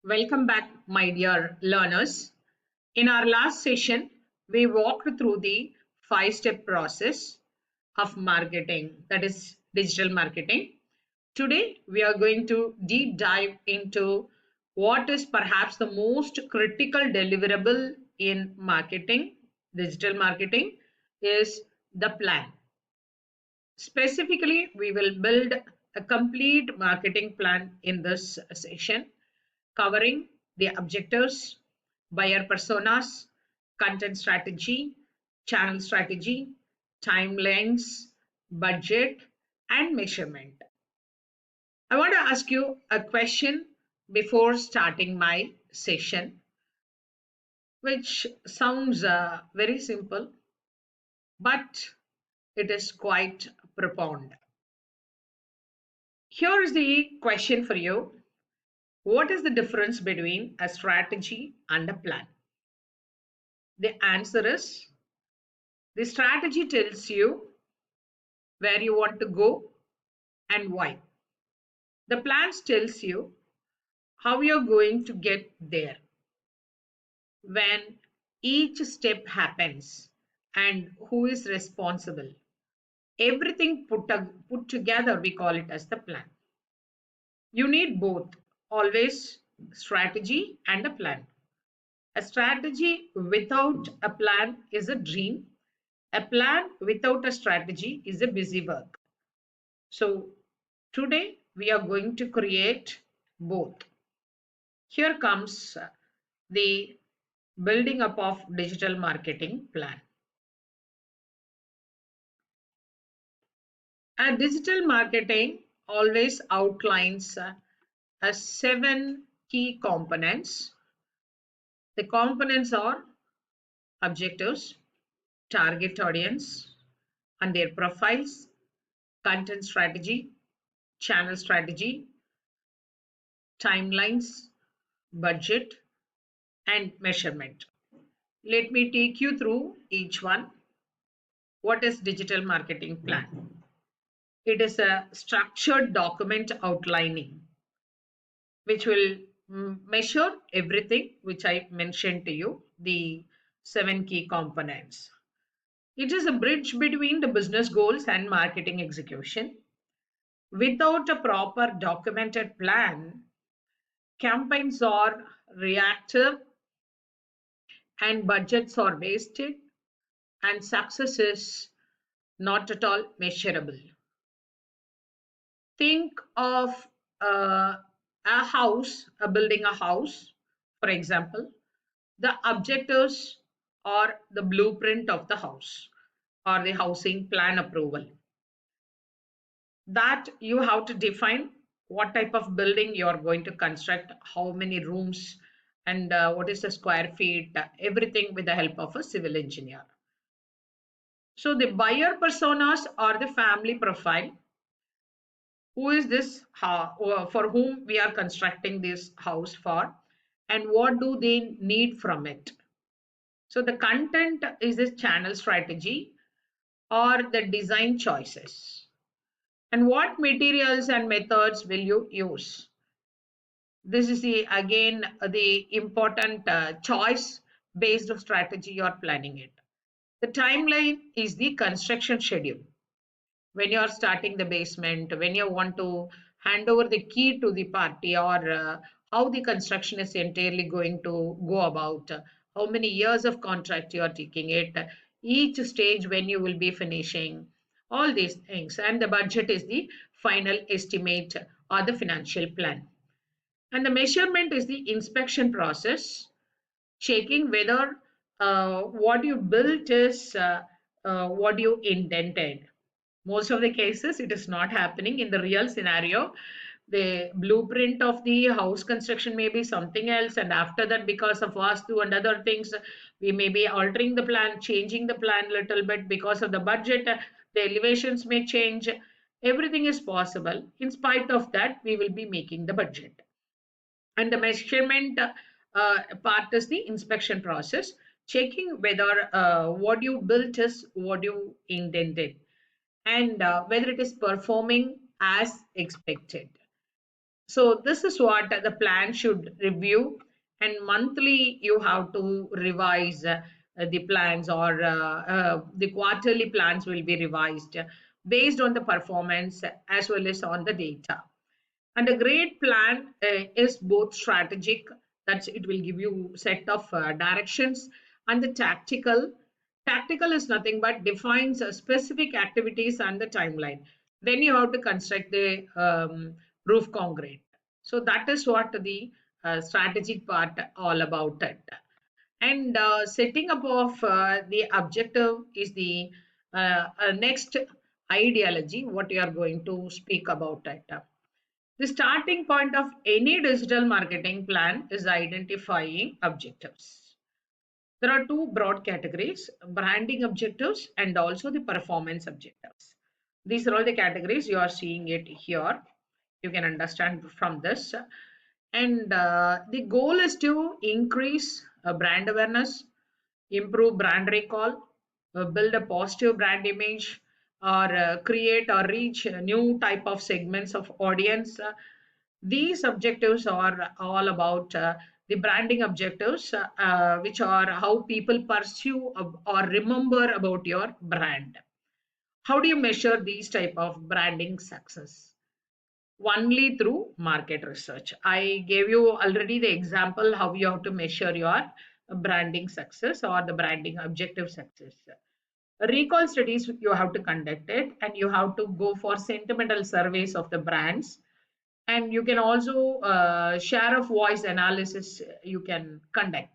Welcome back, my dear learners. In our last session, we walked through the five-step process of marketing, that is digital marketing. Today, we are going to deep dive into what is perhaps the most critical deliverable in marketing, digital marketing, is the plan. Specifically, we will build a complete marketing plan in this session covering the objectives, buyer personas, content strategy, channel strategy, timelines, budget, and measurement. I want to ask you a question before starting my session, which sounds very simple, but it is quite profound. Here is the question for you. What is the difference between a strategy and a plan? The answer is the strategy tells you where you want to go and why. The plan tells you how you're going to get there. When each step happens and who is responsible, everything put together, we call it as the plan. You need both, always strategy and a plan. A strategy without a plan is a dream. A plan without a strategy is a busy work. So today we are going to create both. Here comes the building up of digital marketing plan. A digital marketing always outlines seven key components. The components are objectives, target audience and their profiles, content strategy, channel strategy, timelines, budget, and measurement. Let me take you through each one. What is digital marketing plan? It is a structured document outlining which will measure everything which I mentioned to you, the seven key components. It is a bridge between the business goals and marketing execution. Without a proper documented plan, campaigns are reactive and budgets are wasted and success is not at all measurable. Think of a house, building a house, for example. The objectives are the blueprint of the house or the housing plan approval. That you have to define what type of building you are going to construct, how many rooms, and what is the square feet, everything with the help of a civil engineer. So the buyer personas are the family profile. Who is this for whom we are constructing this house for, and what do they need from it? So the content is this channel strategy or the design choices. And what materials and methods will you use? This is the again the important choice based strategy you're planning it. The timeline is the construction schedule. When you're starting the basement, when you want to hand over the key to the party, or how the construction is entirely going to go about, how many years of contract you are taking it, each stage when you will be finishing, all these things. And the budget is the final estimate or the financial plan. And the measurement is the inspection process, checking whether what you built is what you intended. Most of the cases, it is not happening in the real scenario. The blueprint of the house construction may be something else, and after that, because of vastu and other things, we may be altering the plan, changing the plan a little bit because of the budget. The elevations may change. Everything is possible. In spite of that, we will be making the budget. And the measurement part is the inspection process, checking whether what you built is what you intended and whether it is performing as expected. So this is what the plan should review, and monthly you have to revise the plans, or the quarterly plans will be revised based on the performance as well as on the data. And a great plan is both strategic, that it will give you set of directions, and the tactical. Tactical is nothing but defines specific activities and the timeline. Then you have to construct the roof concrete. So that is what the strategic part all about it. And setting up of the objective is the next ideology what you are going to speak about it. The starting point of any digital marketing plan is identifying objectives. There are two broad categories: branding objectives and also the performance objectives. These are all the categories you are seeing it here. You can understand from this. And the goal is to increase brand awareness, improve brand recall, build a positive brand image, or create or reach new type of segments of audience. These objectives are all about the branding objectives, which are how people pursue or remember about your brand. How do you measure these type of branding success? Only through market research. I gave you already the example how you have to measure your branding success or the branding objective success. Recall studies you have to conduct it, and you have to go for sentimental surveys of the brands, and you can also share of voice analysis you can conduct.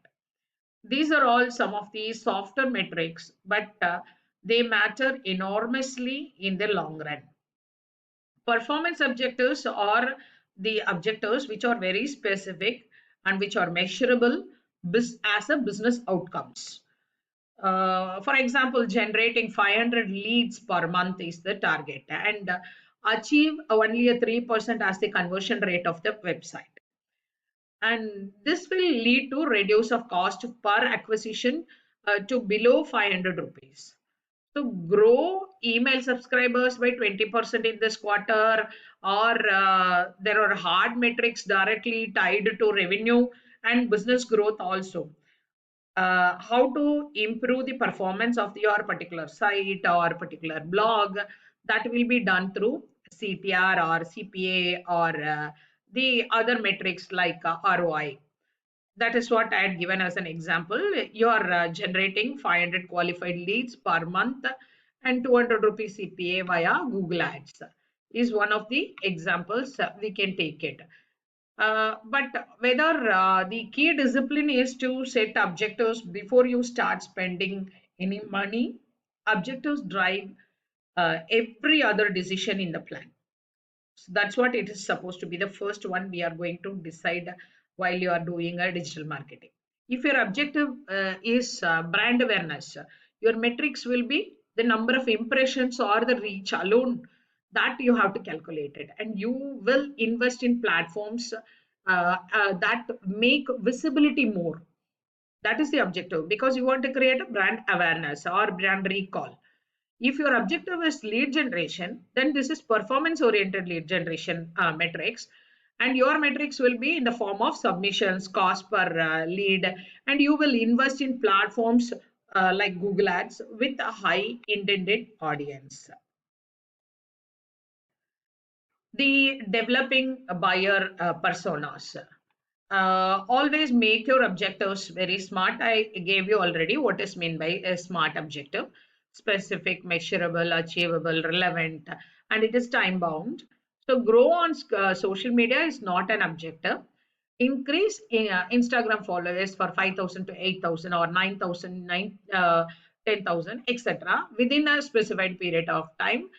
These are all some of the softer metrics, but they matter enormously in the long run. Performance objectives are the objectives which are very specific and which are measurable as a business outcomes. For example, generating 500 leads per month is the target, and achieve only a 3% as the conversion rate of the website. And this will lead to reduce of cost per acquisition to below 500 rupees. So grow email subscribers by 20% in this quarter, or there are hard metrics directly tied to revenue and business growth also. How to improve the performance of your particular site or particular blog, that will be done through CTR or CPA, or the other metrics like ROI. That is what I had given as an example. You are generating 500 qualified leads per month and 200 rupees CPA via Google Ads is one of the examples we can take it. But whether the key discipline is to set objectives before you start spending any money, objectives drive every other decision in the plan. So that's what it is supposed to be. The first one we are going to decide while you are doing a digital marketing. If your objective is brand awareness, your metrics will be the number of impressions or the reach alone, that you have to calculate it, and you will invest in platforms that make visibility more. That is the objective, because you want to create a brand awareness or brand recall. If your objective is lead generation, then this is performance oriented lead generation metrics, and your metrics will be in the form of submissions, cost per lead, and you will invest in platforms like Google Ads with a high intended audience. The developing buyer personas. Always make your objectives very smart. I gave you already what is meant by a smart objective: specific, measurable, achievable, relevant, and it is time bound. So grow on social media is not an objective. Increase in, Instagram followers for 5,000 to 8,000 or 9,000, 10,000, etc. within a specified period of time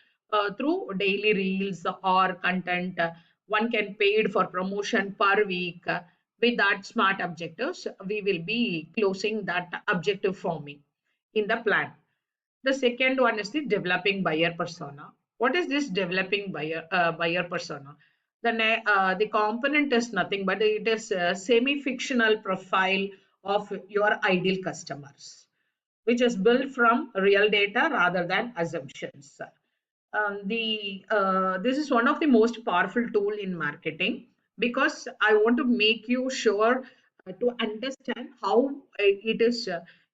through daily reels or content. One can paid for promotion per week. With that smart objectives, we will be closing that objective forming in the plan. The second one is the developing buyer persona. What is this developing buyer persona? The component is nothing but it is a semi-fictional profile of your ideal customers, which is built from real data rather than assumptions. The This is one of the most powerful tool in marketing. because I want to make you sure to understand how it is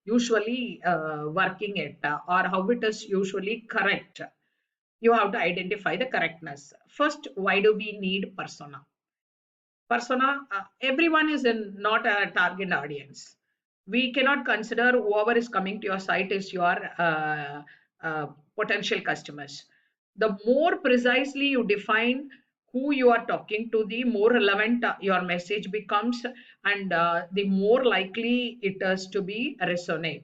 usually working it, or how it is usually correct. You have to identify the correctness. First, why do we need persona? Persona, everyone is in not a target audience. We cannot consider whoever is coming to your site is your uh, potential customers. The more precisely you define who you are talking to, the more relevant your message becomes, and the more likely it is to be resonate.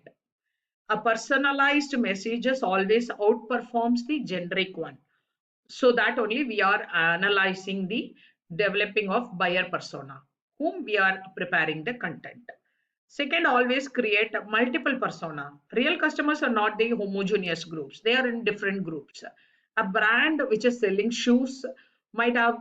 A personalized message always outperforms the generic one. So that only we are analyzing the developing of buyer persona, whom we are preparing the content. Second, always create multiple persona. Real customers are not the homogeneous groups, they are in different groups. A brand which is selling shoes might have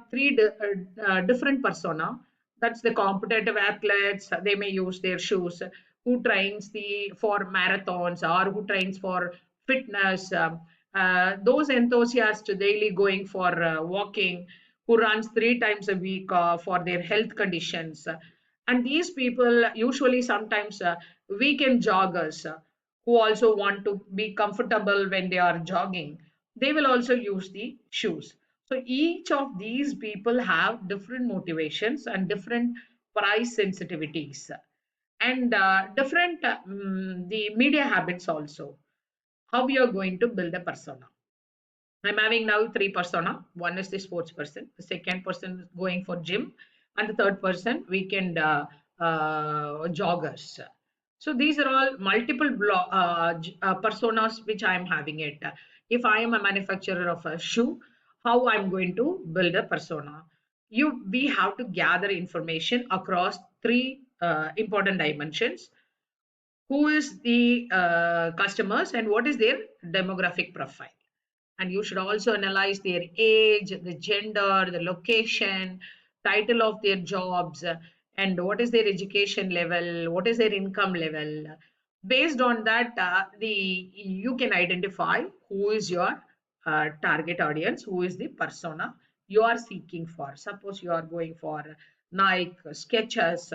different persona. That's the competitive athletes, they may use their shoes. Who trains the for marathons, or who trains for fitness, those enthusiasts daily going for walking, who runs 3 times a week for their health conditions. And these people usually sometimes weekend joggers who also want to be comfortable when they are jogging, they will also use the shoes. So each of these people have different motivations and different price sensitivities, and different the media habits also. How you are going to build a persona? I'm having now three persona. One is the sports person, the second person is going for gym, and the third person weekend joggers. So these are all multiple personas which I am having it. If I am a manufacturer of a shoe, how I'm going to build a persona? We have to gather information across three important dimensions. Who is the customers and what is their demographic profile? And you should also analyze their age, the gender, the location, title of their jobs, and what is their education level, what is their income level. Based on that, the you can identify who is your target audience, who is the persona you are seeking for. Suppose you are going for Nike, Skechers,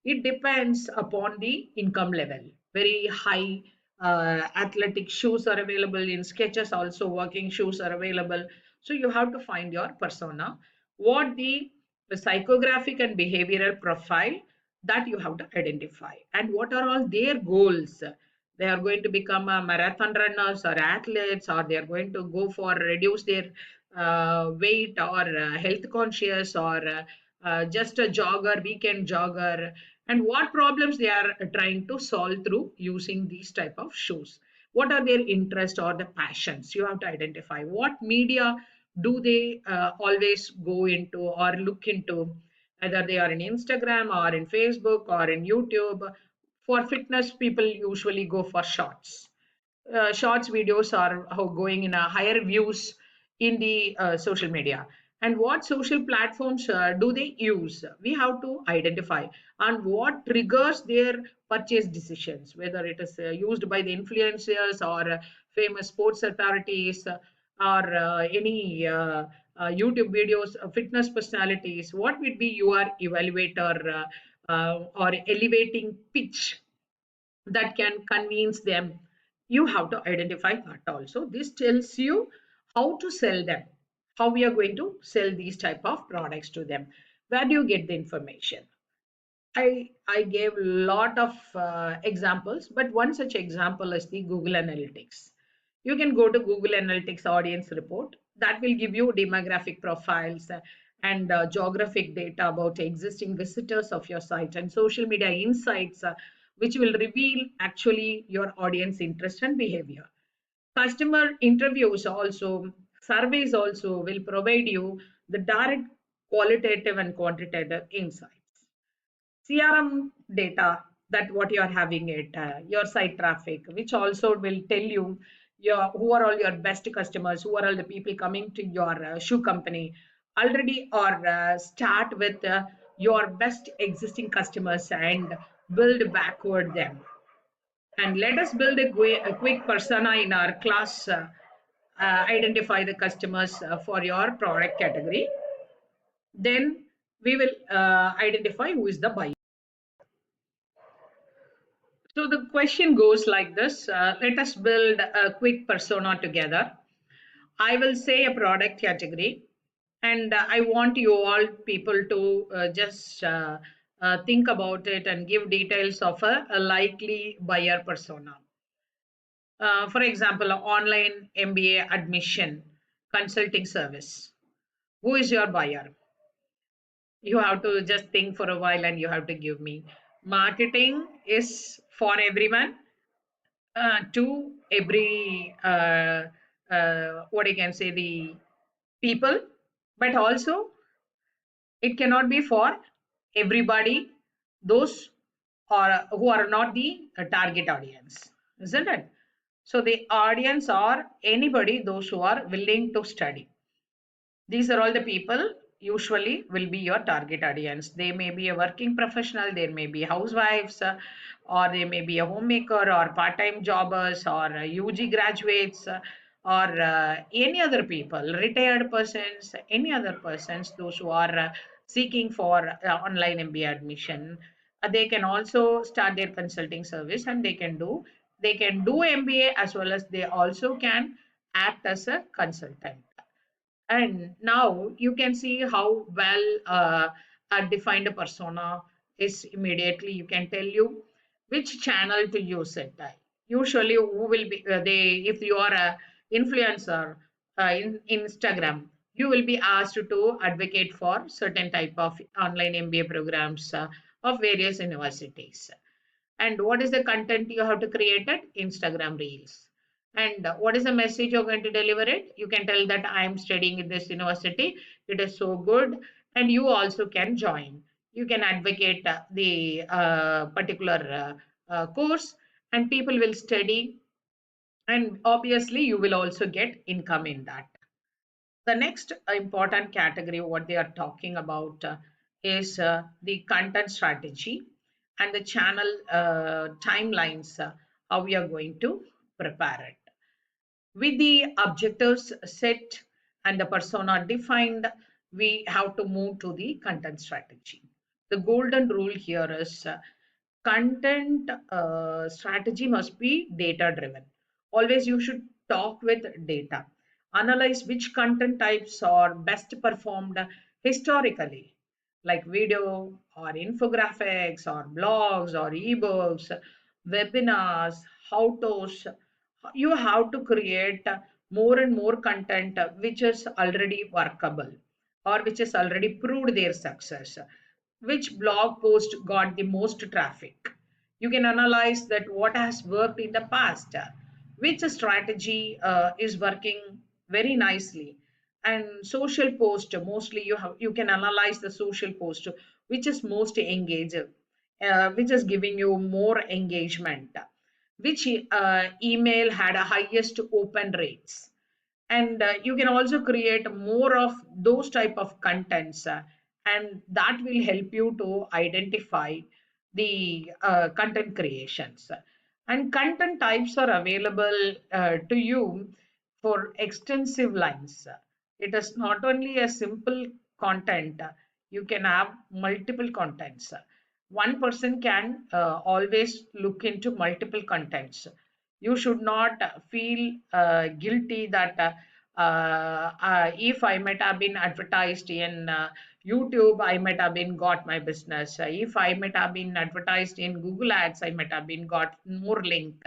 it depends upon the income level. Very high athletic shoes are available in Skechers, also working shoes are available. So you have to find your persona, what the psychographic and behavioral profile that you have to identify, and what are all their goals. They are going to become a marathon runners or athletes, or they are going to go for reduce their weight, or health conscious, or just a jogger, weekend jogger, and what problems they are trying to solve through using these type of shows. What are their interests or the passions? You have to identify what media do they always go into or look into, either they are in Instagram or in Facebook or in YouTube. For fitness, people usually go for shorts. Shorts videos are going in a higher views in the social media. And what social platforms do they use? We have to identify, and what triggers their purchase decisions, whether it is used by the influencers or famous sports authorities, or any YouTube videos, fitness personalities. What would be your evaluator or elevating pitch that can convince them? You have to identify that also. This tells you how to sell them, how we are going to sell these type of products to them. Where do you get the information? I gave a lot of examples, but one such example is the Google Analytics. You can go to Google Analytics audience report. That will give you demographic profiles and geographic data about existing visitors of your site, and social media insights, which will reveal actually your audience interest and behavior. Customer interviews also, surveys also will provide you the direct qualitative and quantitative insights. CRM data, that what you are having it, your site traffic, which also will tell you your who are all your best customers, who are all the people coming to your shoe company already, or start with your best existing customers and build backward them. And let us build a quick persona in our class. Identify the customers for your product category. Then we will identify who is the buyer. So the question goes like this. Let us build a quick persona together. I will say a product category, and I want you all people to just think about it and give details of a likely buyer persona. For example, online MBA admission consulting service. Who is your buyer? You have to just think for a while and you have to give me. Marketing is for everyone, to every what I can say, the people, but also it cannot be for everybody, those or who are not the target audience, isn't it? So the audience are anybody, those who are willing to study. These are all the people usually will be your target audience. They may be a working professional, there may be housewives, or they may be a homemaker or part-time jobbers or UG graduates, or any other people, retired persons, any other persons, those who are seeking for online MBA admission. They can also start their consulting service, and they can do MBA as well as they also can act as a consultant. And now you can see how well a defined persona is. Immediately you can tell you which channel to use it. Usually who will be they if you are a influencer in Instagram, you will be asked to advocate for certain type of online MBA programs of various universities. And what is the content you have to create it? Instagram reels. And what is the message you're going to deliver it? You can tell that I am studying in this university, it is so good, and you also can join. You can advocate the particular course, and people will study, and obviously you will also get income in that. The next important category, what they are talking about, is the content strategy and the channel timelines, how we are going to prepare it. With the objectives set and the persona defined, we have to move to the content strategy. The golden rule here is content strategy must be data driven. Always you should talk with data. Analyze which content types are best performed historically, like video or infographics or blogs or ebooks, webinars, how to's. You have to create more and more content which is already workable or which has already proved their success. Which blog post got the most traffic? You can analyze that what has worked in the past, which strategy is working very nicely. And social post, mostly you can analyze the social post which is most engaging, which is giving you more engagement, which email had a highest open rates. And you can also create more of those type of contents, and that will help you to identify the content creations. And content types are available to you for extensive lines. It is not only a simple content, you can have multiple contents. One person can always look into multiple contents. You should not feel guilty that if I might have been advertised in YouTube, I might have been got my business. If I might have been advertised in Google Ads, I might have been got more link.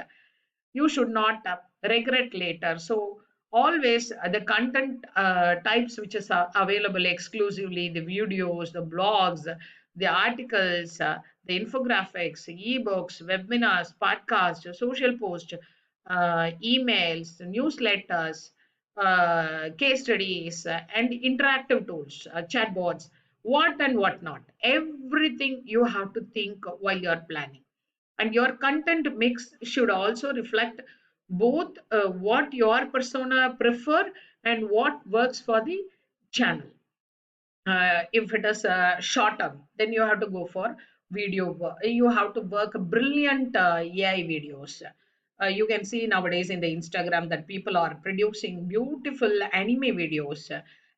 You should not regret later. So always the content types which is available exclusively, the videos, the blogs, the articles, the infographics, ebooks, webinars, podcasts, social posts, emails, newsletters, case studies, and interactive tools, chatbots, what and what not. Everything you have to think while you are planning. And your content mix should also reflect both what your persona prefer and what works for the channel. If it is short term, then you have to go for you have to work brilliant AI videos. You can see nowadays in the Instagram that people are producing beautiful anime videos,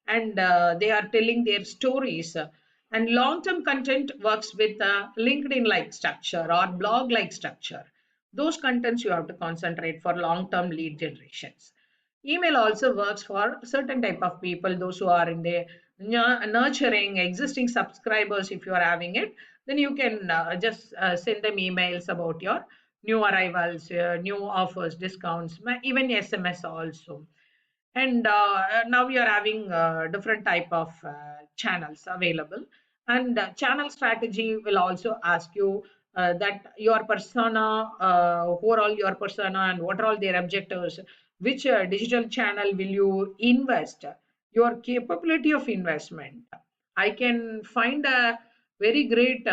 and they are telling their stories And long-term content works with LinkedIn-like structure or blog-like structure. Those contents you have to concentrate for long-term lead generations. Email also works for certain type of people, those who are in the nurturing existing subscribers. If you are having it, then you can just send them emails about your new arrivals, new offers, discounts, even SMS also. And now we are having different type of channels available, and channel strategy will also ask you that your persona, who are all your persona and what are all their objectives, which digital channel will you invest, your capability of investment. I can find a very great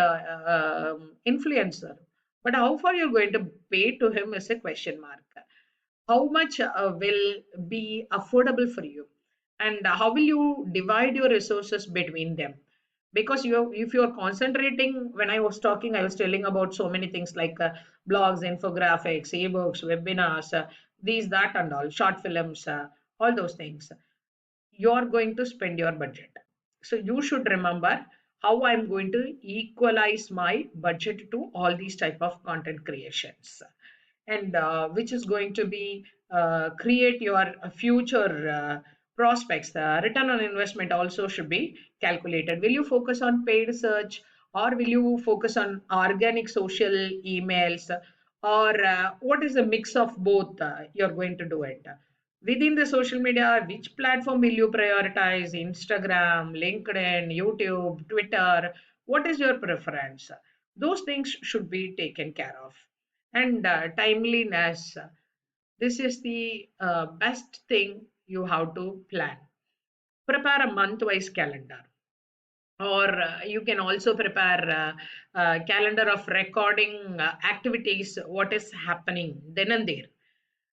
influencer, but how far you're going to pay to him is a question mark. How much will be affordable for you, and how will you divide your resources between them? Because if you are concentrating, when I was talking, I was telling about so many things like blogs, infographics, ebooks, webinars, these, that, and all, short films, all those things, you're going to spend your budget. So you should remember how I'm going to equalize my budget to all these type of content creations, and which is going to be create your future prospects. The return on investment also should be calculated. Will you focus on paid search, or will you focus on organic social emails, or what is the mix of both you're going to do it? Within the social media, which platform will you prioritize? Instagram, LinkedIn, YouTube, Twitter? What is your preference? Those things should be taken care of. And timeliness, this is the best thing you have to plan. Prepare a month wise calendar, or you can also prepare a calendar of recording activities, what is happening then and there.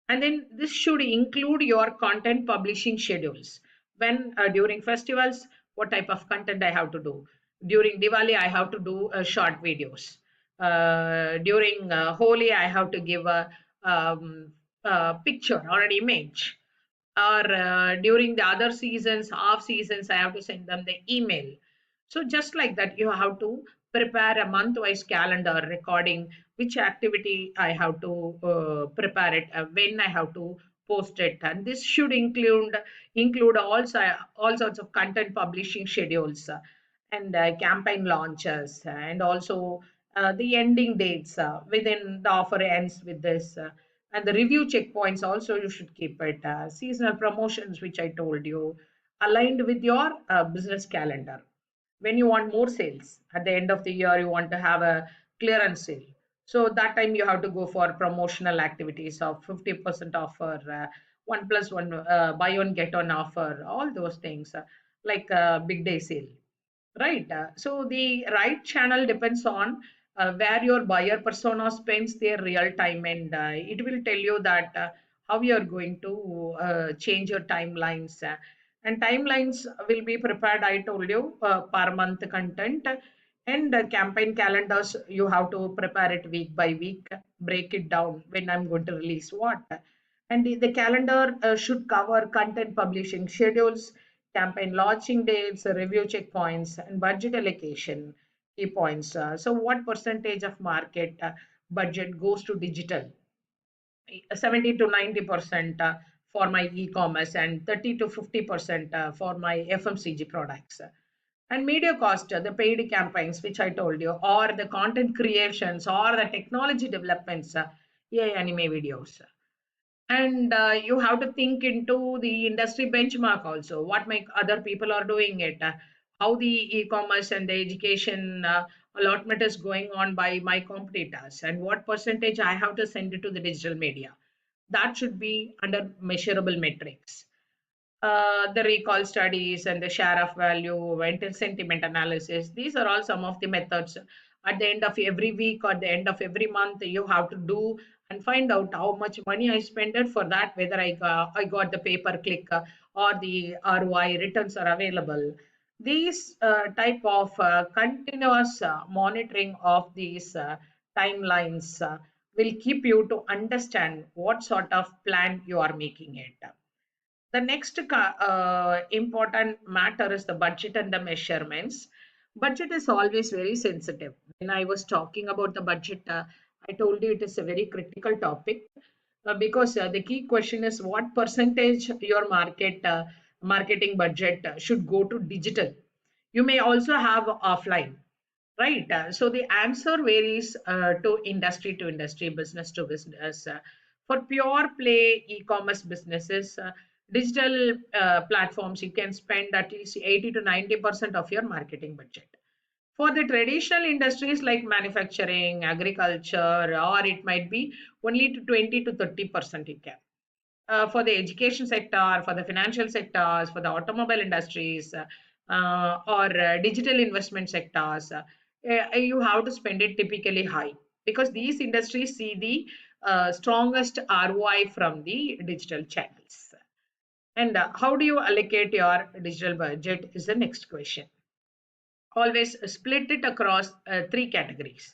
And then this should include your content publishing schedules. When during festivals, what type of content I have to do? During Diwali, I have to do short videos. During Holi, I have to give a picture or an image. Or during the other seasons, off seasons, I have to send them the email. So just like that, you have to prepare a month-wise calendar recording which activity I have to prepare it, when I have to post it, and this should include all sorts of content publishing schedules, and campaign launches, and also the ending dates within the offer ends with this. And the review checkpoints also you should keep it. Seasonal promotions, which I told you, aligned with your business calendar. When you want more sales at the end of the year, you want to have a clearance sale, so that time you have to go for promotional activities of 50% offer, one plus one, buy one get one offer, all those things, like big day sale, right? So the right channel depends on where your buyer persona spends their real time, and it will tell you that how you are going to change your timelines. And timelines will be prepared, I told you, per month content, and campaign calendars, you have to prepare it week by week, break it down when I'm going to release what. And the calendar should cover content publishing schedules, campaign launching dates, review checkpoints, and budget allocation key points. So, what percentage of market budget goes to digital? 70 to 90% for my e-commerce, and 30 to 50% for my FMCG products. And media cost, the paid campaigns, which I told you, or the content creations, or the technology developments, AI anime videos. And you have to think into the industry benchmark also, what make other people are doing it, how the e-commerce and the education allotment is going on by my competitors, and what percentage I have to send it to the digital media. That should be under measurable metrics. The recall studies and the share of value, mental sentiment analysis. These are all some of the methods. At the end of every week or the end of every month, you have to do and find out how much money I spent it for that, whether I got the pay per click, or the ROI returns are available. These type of continuous monitoring of these timelines will keep you to understand what sort of plan you are making it. The next important matter is the budget and the measurements. Budget is always very sensitive. When I was talking about the budget, I told you it is a very critical topic, because the key question is what percentage your marketing budget should go to digital. You may also have offline, right? So the answer varies to industry, business to business. For pure play e-commerce businesses, digital platforms, you can spend at least 80 to 90% of your marketing budget. For the traditional industries like manufacturing, agriculture, or it might be only to 20 to 30% you can. For the education sector, for the financial sectors, for the automobile industries, or digital investment sectors, you have to spend it typically high, because these industries see the strongest ROI from the digital channels. And how do you allocate your digital budget is the next question. Always split it across three categories.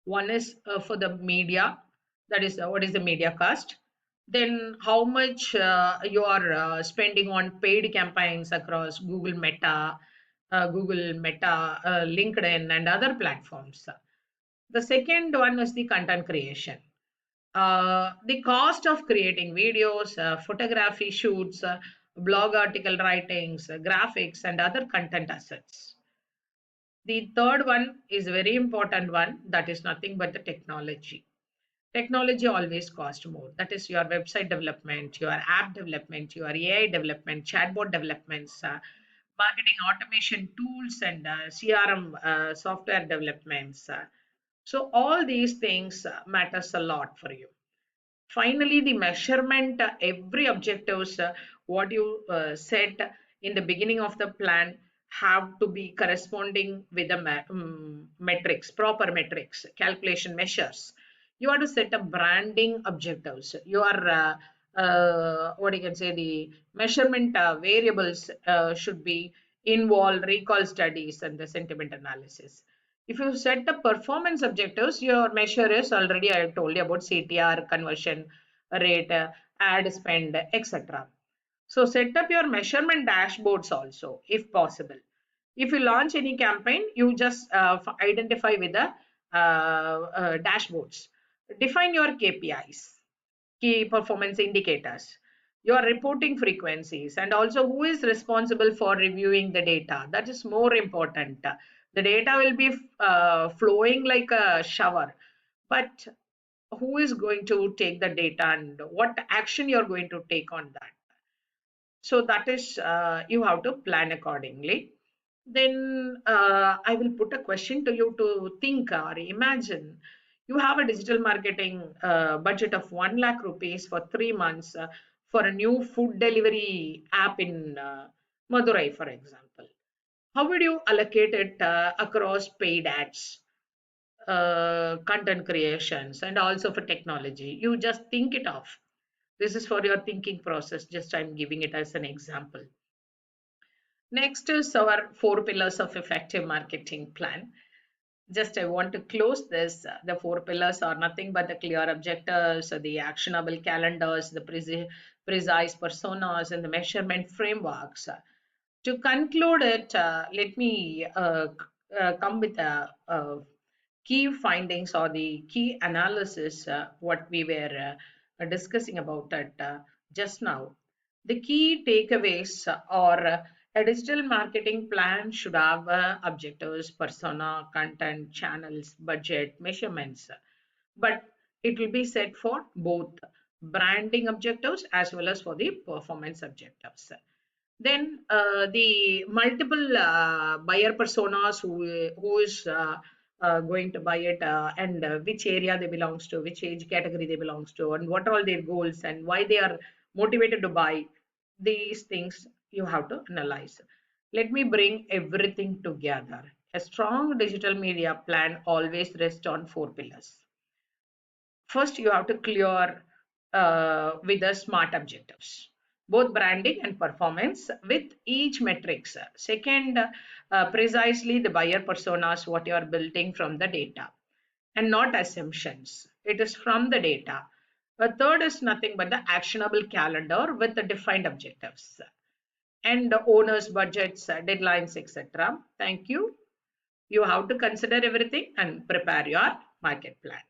One is for the media, that is what is the media cost. Then how much you are spending on paid campaigns across Google Meta, LinkedIn, and other platforms. The second one is the content creation. The cost of creating videos, photography shoots, blog article writings, graphics, and other content assets. The third one is a very important one, that is nothing but the technology. Technology always costs more. That is your website development, your app development, your AI development, chatbot developments, marketing automation tools, and CRM software developments. So all these things matters a lot for you. Finally, the measurement, every objectives, what you set in the beginning of the plan have to be corresponding with the metrics, proper metrics, calculation measures. You have to set up branding objectives. Your what you can say, the measurement variables should be involve recall studies and the sentiment analysis. If you set the performance objectives, your measure is already, I told you about CTR, conversion rate, ad spend, etc. So set up your measurement dashboards also, if possible. If you launch any campaign, you just identify with the dashboards. Define your KPIs, key performance indicators, your reporting frequencies, and also who is responsible for reviewing the data. That is more important. The data will be flowing like a shower, but who is going to take the data and what action you're going to take on that? So that is, you have to plan accordingly. Then I will put a question to you to think or imagine. You have a digital marketing budget of 1 lakh rupees for 3 months for a new food delivery app in Madurai, for example. How would you allocate it across paid ads, content creations, and also for technology? You just think it off. This is for your thinking process. Just I'm giving it as an example. Next is our four pillars of effective marketing plan. Just I want to close this. The four pillars are nothing but the clear objectives, the actionable calendars, the precise personas, and the measurement frameworks. To conclude it, let me come with a key findings or the key analysis what we were discussing about it just now. The key takeaways are a digital marketing plan should have objectives, persona, content, channels, budget, measurements, but it will be set for both branding objectives as well as for the performance objectives. Then the multiple buyer personas who is going to buy it, and which area they belongs to, which age category they belongs to, and what are all their goals and why they are motivated to buy. These things you have to analyze. Let me bring everything together. A strong digital media plan always rests on four pillars. First, you have to clear with the smart objectives, both branding and performance with each metrics. Second, precisely the buyer personas, what you are building from the data and not assumptions. It is from the data. A third is nothing but the actionable calendar with the defined objectives and the owner's budgets, deadlines, etc. Thank you. You have to consider everything and prepare your market plan.